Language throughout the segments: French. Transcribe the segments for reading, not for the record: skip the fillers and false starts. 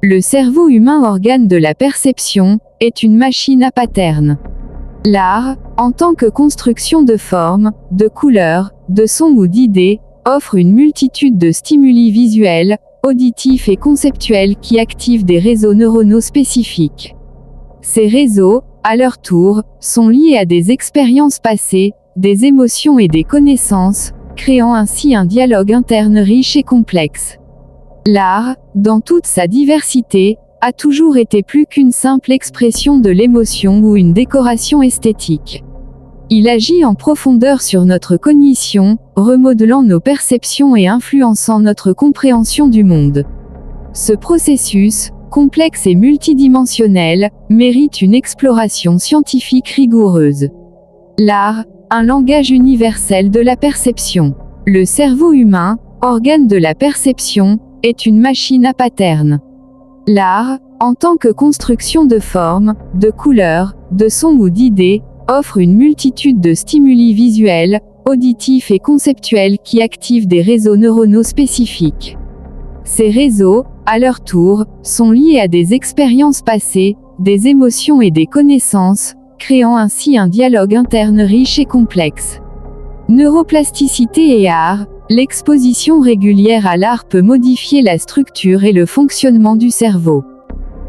Le cerveau humain, organe de la perception, est une machine à patterns. L'art, en tant que construction de formes, de couleurs, de sons ou d'idées, offre une multitude de stimuli visuels, auditifs et conceptuels qui activent des réseaux neuronaux spécifiques. Ces réseaux, à leur tour, sont liés à des expériences passées, des émotions et des connaissances, créant ainsi un dialogue interne riche et complexe. L'art, dans toute sa diversité, a toujours été plus qu'une simple expression de l'émotion ou une décoration esthétique. Il agit en profondeur sur notre cognition, remodelant nos perceptions et influençant notre compréhension du monde. Ce processus, complexe et multidimensionnel, mérite une exploration scientifique rigoureuse. L'art, un langage universel de la perception. Le cerveau humain, organe de la perception, est une machine à patterns. L'art, en tant que construction de formes, de couleurs, de sons ou d'idées, offre une multitude de stimuli visuels, auditifs et conceptuels qui activent des réseaux neuronaux spécifiques. Ces réseaux, à leur tour, sont liés à des expériences passées, des émotions et des connaissances, créant ainsi un dialogue interne riche et complexe. Neuroplasticité et art, l'exposition régulière à l'art peut modifier la structure et le fonctionnement du cerveau.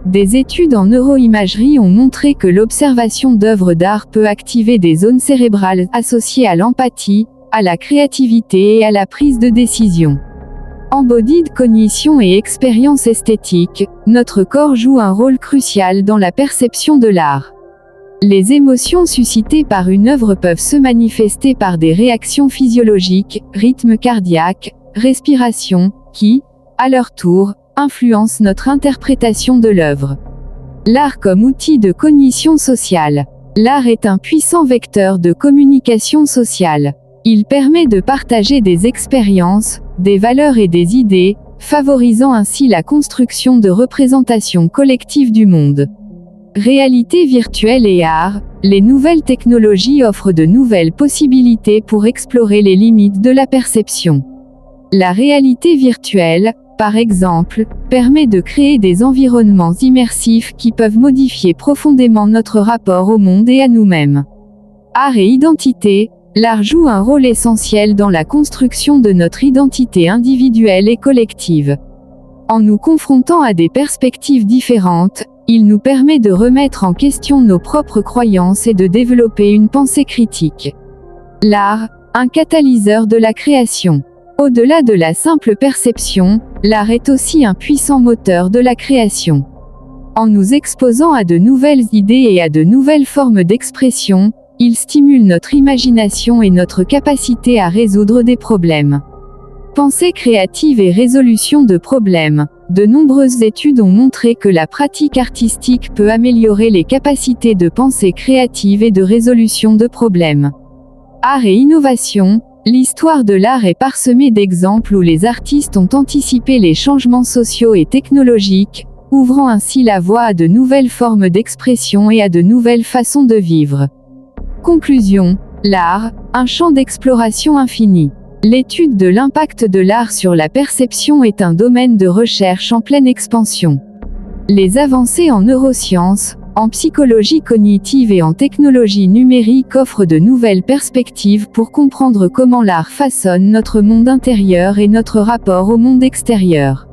Des études en neuroimagerie ont montré que l'observation d'œuvres d'art peut activer des zones cérébrales associées à l'empathie, à la créativité et à la prise de décision. Embodied cognition et expérience esthétique, notre corps joue un rôle crucial dans la perception de l'art. Les émotions suscitées par une œuvre peuvent se manifester par des réactions physiologiques, rythme cardiaque, respiration, qui, à leur tour, influencent notre interprétation de l'œuvre. L'art comme outil de cognition sociale. L'art est un puissant vecteur de communication sociale. Il permet de partager des expériences, des valeurs et des idées, favorisant ainsi la construction de représentations collectives du monde. Réalité virtuelle et art, les nouvelles technologies offrent de nouvelles possibilités pour explorer les limites de la perception. La réalité virtuelle, par exemple, permet de créer des environnements immersifs qui peuvent modifier profondément notre rapport au monde et à nous-mêmes. Art et identité, l'art joue un rôle essentiel dans la construction de notre identité individuelle et collective. En nous confrontant à des perspectives différentes, il nous permet de remettre en question nos propres croyances et de développer une pensée critique. L'art, un catalyseur de la création. Au-delà de la simple perception, l'art est aussi un puissant moteur de la création. En nous exposant à de nouvelles idées et à de nouvelles formes d'expression, il stimule notre imagination et notre capacité à résoudre des problèmes. Pensée créative et résolution de problèmes. De nombreuses études ont montré que la pratique artistique peut améliorer les capacités de pensée créative et de résolution de problèmes. Art et innovation. L'histoire de l'art est parsemée d'exemples où les artistes ont anticipé les changements sociaux et technologiques, ouvrant ainsi la voie à de nouvelles formes d'expression et à de nouvelles façons de vivre. Conclusion. L'art, un champ d'exploration infini. L'étude de l'impact de l'art sur la perception est un domaine de recherche en pleine expansion. Les avancées en neurosciences, en psychologie cognitive et en technologie numérique offrent de nouvelles perspectives pour comprendre comment l'art façonne notre monde intérieur et notre rapport au monde extérieur.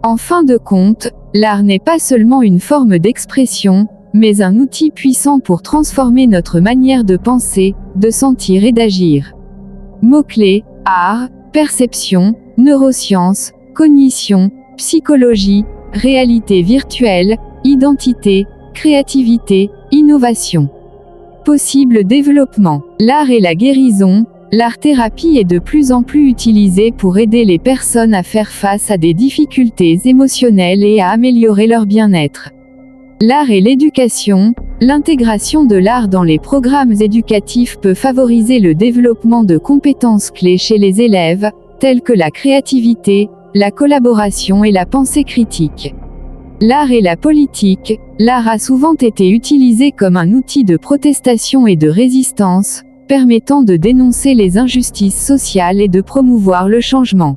En fin de compte, l'art n'est pas seulement une forme d'expression, mais un outil puissant pour transformer notre manière de penser, de sentir et d'agir. Mots-clés: art, perception, neurosciences, cognition, psychologie, réalité virtuelle, identité, créativité, innovation. Possible développement. L'art et la guérison. L'art-thérapie est de plus en plus utilisée pour aider les personnes à faire face à des difficultés émotionnelles et à améliorer leur bien-être. L'art et l'éducation. L'intégration de l'art dans les programmes éducatifs peut favoriser le développement de compétences clés chez les élèves, telles que la créativité, la collaboration et la pensée critique. L'art et la politique. L'art a souvent été utilisé comme un outil de protestation et de résistance, permettant de dénoncer les injustices sociales et de promouvoir le changement.